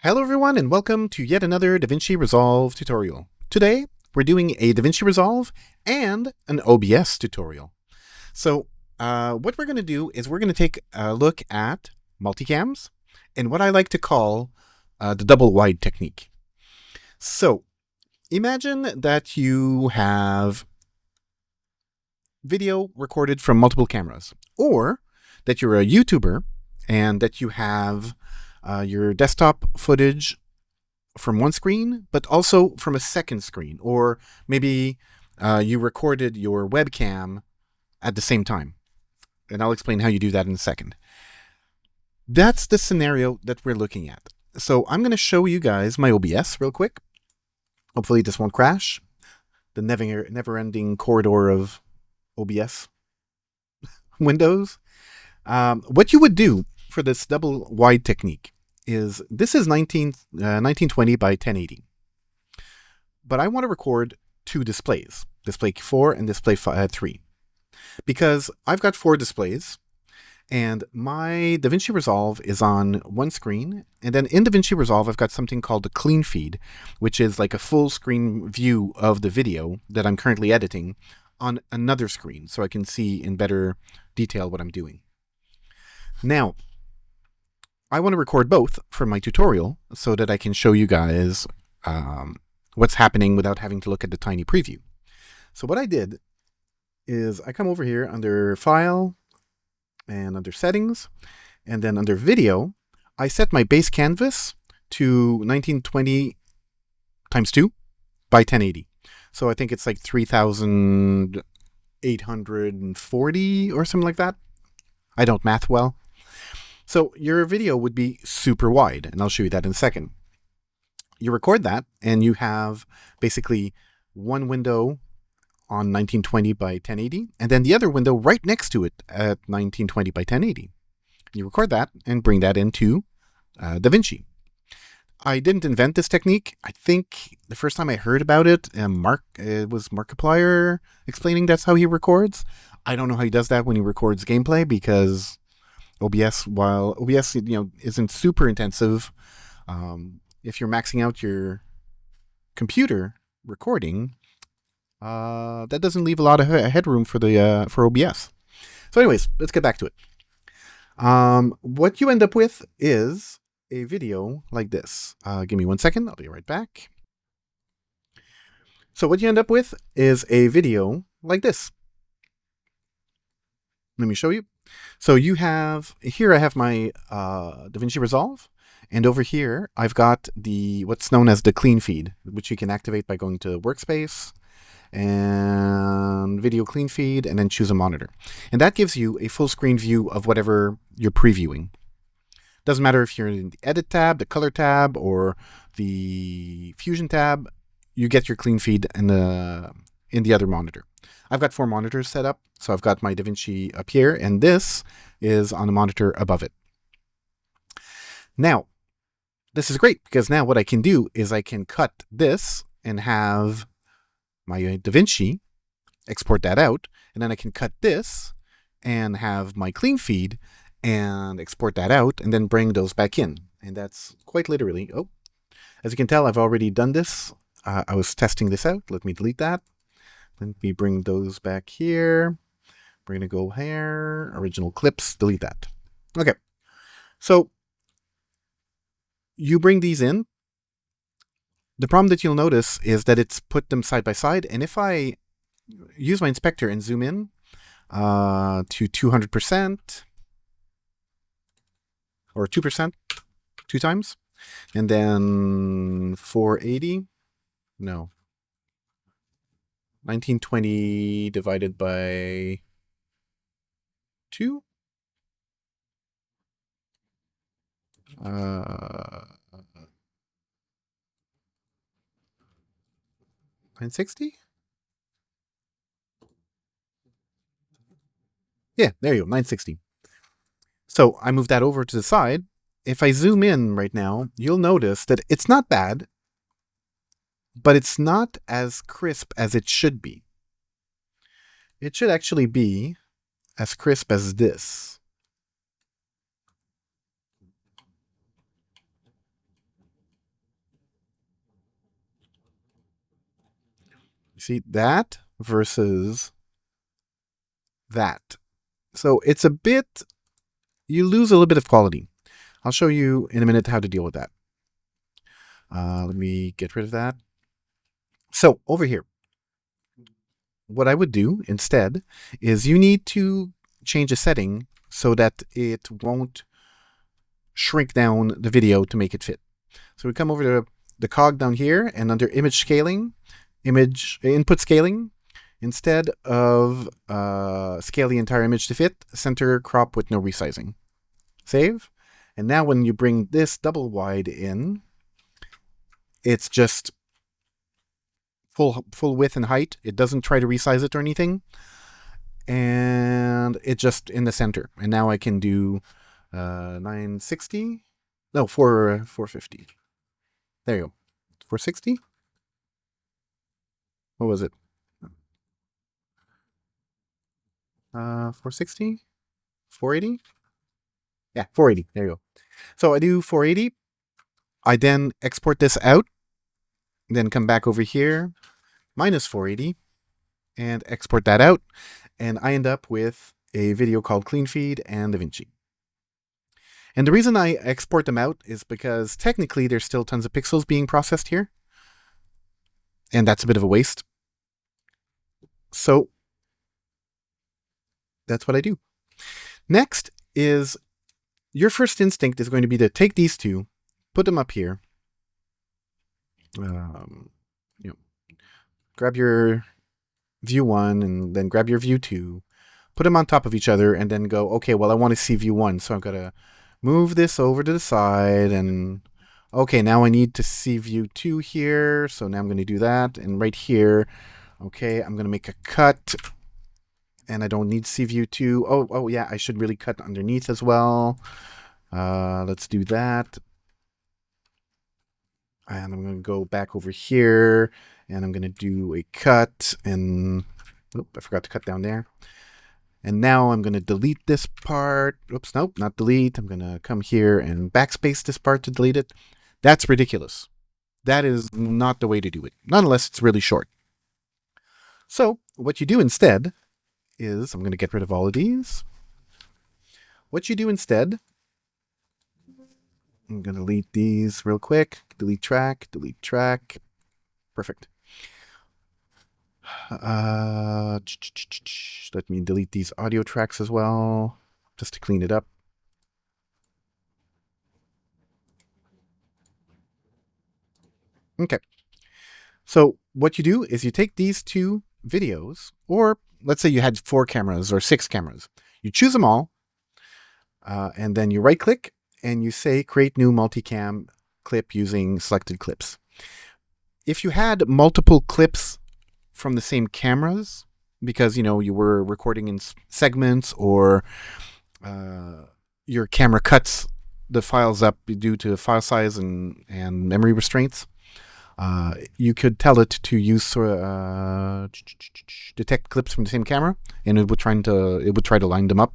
Hello everyone and welcome to yet another DaVinci Resolve tutorial. Today we're doing a DaVinci Resolve and an OBS tutorial. So what we're going to do is we're going to take a look at multicams and what I like to call the double wide technique. So imagine that you have video recorded from multiple cameras, or that you're a YouTuber and that you have your desktop footage from one screen, but also from a second screen, or maybe you recorded your webcam at the same time. And I'll explain how you do that in a second. That's the scenario that we're looking at. So I'm going to show you guys my OBS real quick. Hopefully this won't crash. The never-ending corridor of OBS windows. What you would do for this double wide technique is, this is 1920 by 1080. But I want to record two displays, display 4 and display 3. Because I've got 4 displays, and my DaVinci Resolve is on one screen, and then in DaVinci Resolve I've got something called the clean feed, which is like a full screen view of the video that I'm currently editing on another screen, so I can see in better detail what I'm doing. Now, I want to record both for my tutorial so that I can show you guys what's happening without having to look at the tiny preview. So what I did is I come over here under File and under Settings, and then under Video, I set my base canvas to 1920 times 2 by 1080. So I think it's like 3,840 or something like that. I don't math well. So your video would be super wide, and I'll show you that in a second. You record that, and you have basically one window on 1920 by 1080, and then the other window right next to it at 1920 by 1080. You record that and bring that into DaVinci. I didn't invent this technique. I think the first time I heard about it, it was Markiplier explaining that's how he records. I don't know how he does that when he records gameplay, because OBS, while OBS isn't super intensive, if you're maxing out your computer recording, that doesn't leave a lot of headroom for the for OBS. So anyways, let's get back to it. What you end up with is a video like this. Give me 1 second, I'll be right back. So what you end up with is a video like this. Let me show you. So you have, here I have my DaVinci Resolve, and over here I've got what's known as the clean feed, which you can activate by going to Workspace and Video Clean Feed, and then choose a monitor. And that gives you a full screen view of whatever you're previewing. Doesn't matter if you're in the Edit tab, the Color tab, or the Fusion tab, you get your clean feed in the other monitor. I've got 4 monitors set up, so I've got my DaVinci up here, and this is on the monitor above it. Now, this is great, because now what I can do is I can cut this and have my DaVinci export that out, and then I can cut this and have my clean feed and export that out, and then bring those back in. And that's quite literally, as you can tell, I've already done this. I was testing this out. Let me delete that. Let me bring those back here. We're going to go here, original clips, delete that. Okay, so you bring these in. The problem that you'll notice is that it's put them side by side, and if I use my inspector and zoom in to 200%, or 2%, 2 times, and then 480, no, 1920 divided by 2, 960? Yeah, there you go, 960. So I move that over to the side. If I zoom in right now, you'll notice that it's not bad, but it's not as crisp as it should be. It should actually be as crisp as this. see that versus that. So it's a bit, you lose a little bit of quality. I'll show you in a minute how to deal with that. Let me get rid of that. So over here, what I would do instead is you need to change a setting so that it won't shrink down the video to make it fit. So we come over to the cog down here, and under image scaling, image input scaling, instead of scale the entire image to fit, center crop with no resizing. Save. And now when you bring this double wide in, it's just full width and height. It doesn't try to resize it or anything. And it's just in the center. And now I can do 960. No, 450. There you go. 460? What was it? 460? 480? Yeah, 480. There you go. So I do 480. I then export this out. Then come back over here, minus 480, and export that out. And I end up with a video called Clean Feed and DaVinci. And the reason I export them out is because technically there's still tons of pixels being processed here. And that's a bit of a waste. So that's what I do. Next is your first instinct is going to be to take these two, put them up here. Grab your view 1 and then grab your view 2, put them on top of each other, and then go, okay, well, I want to see view 1, so I'm going to move this over to the side, and okay, now I need to see view 2 here, so now I'm going to do that, and right here, okay, I'm going to make a cut, and I don't need to see view 2. Oh yeah, I should really cut underneath as well. Let's do that. And I'm going to go back over here, and I'm going to do a cut, and I forgot to cut down there. And now I'm going to delete this part. Oops, nope, not delete. I'm going to come here and backspace this part to delete it. That's ridiculous. That is not the way to do it, not unless it's really short. So what you do instead is, I'm going to get rid of all of these. What you do instead, I'm going to delete these real quick. Delete track. Perfect. Let me delete these audio tracks as well, just to clean it up. Okay. So what you do is you take these two videos, or let's say you had 4 cameras or 6 cameras. You choose them all, and then you right click and you say create new multicam clip using selected clips. If you had multiple clips from the same cameras, because you were recording in segments, or your camera cuts the files up due to file size and memory restraints, you could tell it to use detect clips from the same camera, and it would try to line them up.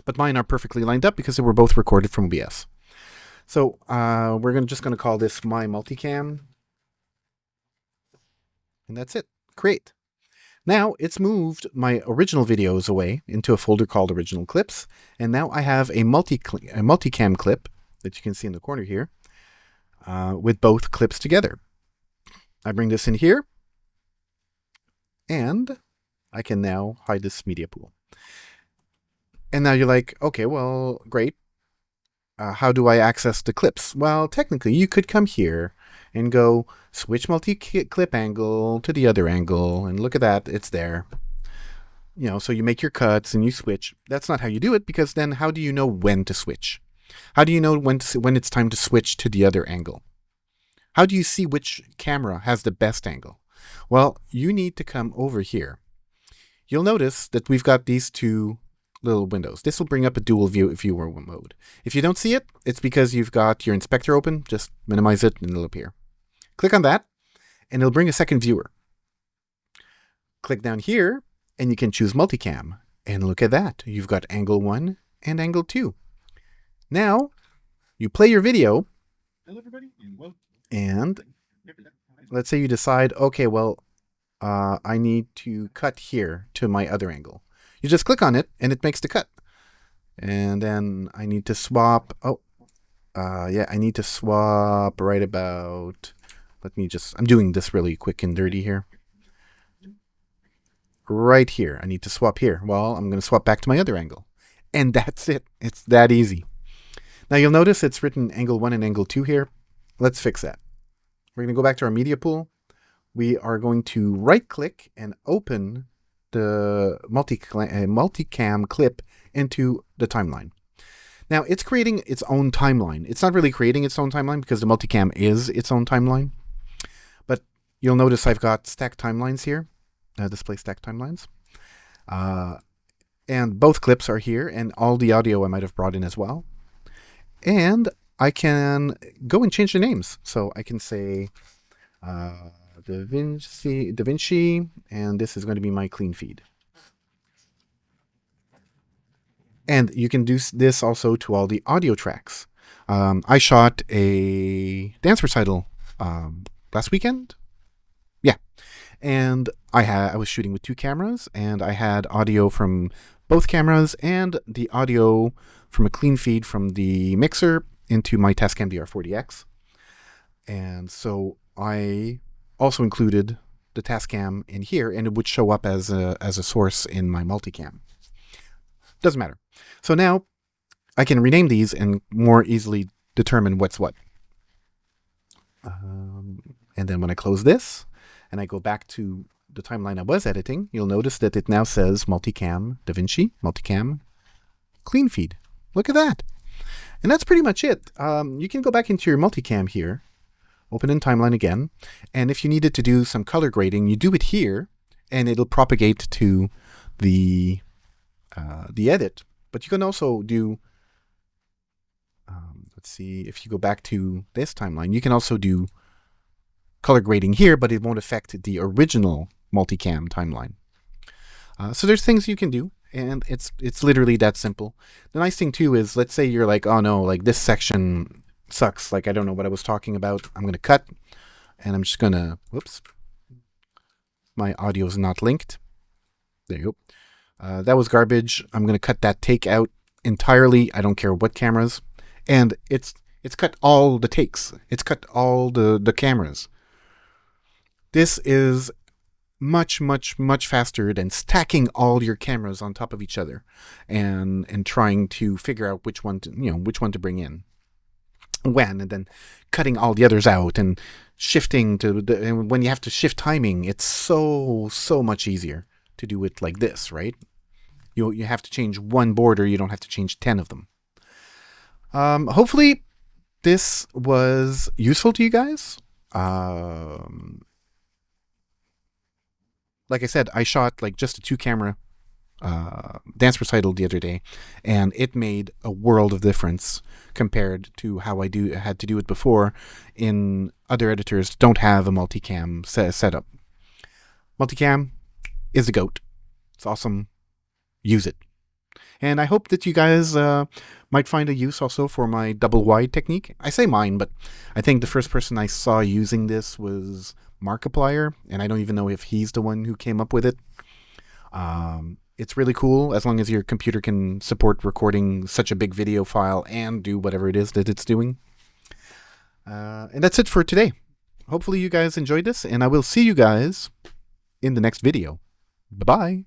But mine are perfectly lined up because they were both recorded from OBS. So we're just going to call this my multicam, and that's it. Create. Now it's moved my original videos away into a folder called original clips, and now I have a multicam clip that you can see in the corner here with both clips together. I bring this in here, and I can now hide this media pool. And now you're like, okay, well, great. How do I access the clips? Well, technically, you could come here and go switch multi-clip angle to the other angle, and look at that, it's there. So you make your cuts and you switch. That's not how you do it, because then how do you know when to switch? How do you know when it's time to switch to the other angle? How do you see which camera has the best angle? Well, you need to come over here. You'll notice that we've got these two little windows. This will bring up a dual viewer mode. If you don't see it, it's because you've got your inspector open. Just minimize it and it'll appear. Click on that and it'll bring a second viewer. Click down here and you can choose multicam, and look at that. You've got angle 1 and angle 2. Now you play your video. Hello everybody, and let's say you decide, okay, well, I need to cut here to my other angle. You just click on it and it makes the cut. And then I need to swap. Yeah, I need to swap right about. I'm doing this really quick and dirty here. Right here. I need to swap here. Well, I'm going to swap back to my other angle. And that's it. It's that easy. Now you'll notice it's written angle 1 and angle 2 here. Let's fix that. We're going to go back to our media pool. We are going to right click and open the multicam clip into the timeline. Now it's creating its own timeline. It's not really creating its own timeline because the multicam is its own timeline. But you'll notice I've got stacked timelines here. Display stacked timelines. And both clips are here, and all the audio I might have brought in as well. And I can go and change the names. So I can say DaVinci, and this is going to be my clean feed. And you can do this also to all the audio tracks. I shot a dance recital last weekend. Yeah. And I was shooting with 2 cameras, and I had audio from both cameras and the audio from a clean feed from the mixer into my Tascam DR40X. And so I also included the Tascam in here, and it would show up as a source in my multicam. Doesn't matter. So now I can rename these and more easily determine what's what. And then when I close this and I go back to the timeline I was editing, you'll notice that it now says Multicam DaVinci, Multicam Clean Feed. Look at that. And that's pretty much it. You can go back into your multicam here, open in timeline again, and if you needed to do some color grading, you do it here, and it'll propagate to the edit. But you can also do, let's see, if you go back to this timeline, you can also do color grading here, but it won't affect the original multicam timeline. So there's things you can do, and it's literally that simple. The nice thing too is, let's say you're like, oh no, like this section sucks, like I don't know what I was talking about. I'm gonna cut, and I'm just gonna, whoops, my audio is not linked. There you go. That was garbage. I'm gonna cut that take out entirely. I don't care what cameras, and it's cut all the takes. It's cut all the cameras. This is much faster than stacking all your cameras on top of each other and trying to figure out which one to bring in when, and then cutting all the others out and shifting and when you have to shift timing, it's so much easier to do it like this, right? You have to change one border, you don't have to change 10 of them. Hopefully this was useful to you guys. Like I said, I shot like just a 2-camera dance recital the other day, and it made a world of difference compared to how I had to do it before in other editors that don't have a multicam setup. Multicam is the GOAT. It's awesome. Use it. And I hope that you guys might find a use also for my double wide technique. I say mine, but I think the first person I saw using this was Markiplier, and I don't even know if he's the one who came up with it. It's really cool as long as your computer can support recording such a big video file and do whatever it is that it's doing. And that's it for today. Hopefully you guys enjoyed this, and I will see you guys in the next video. Bye-bye.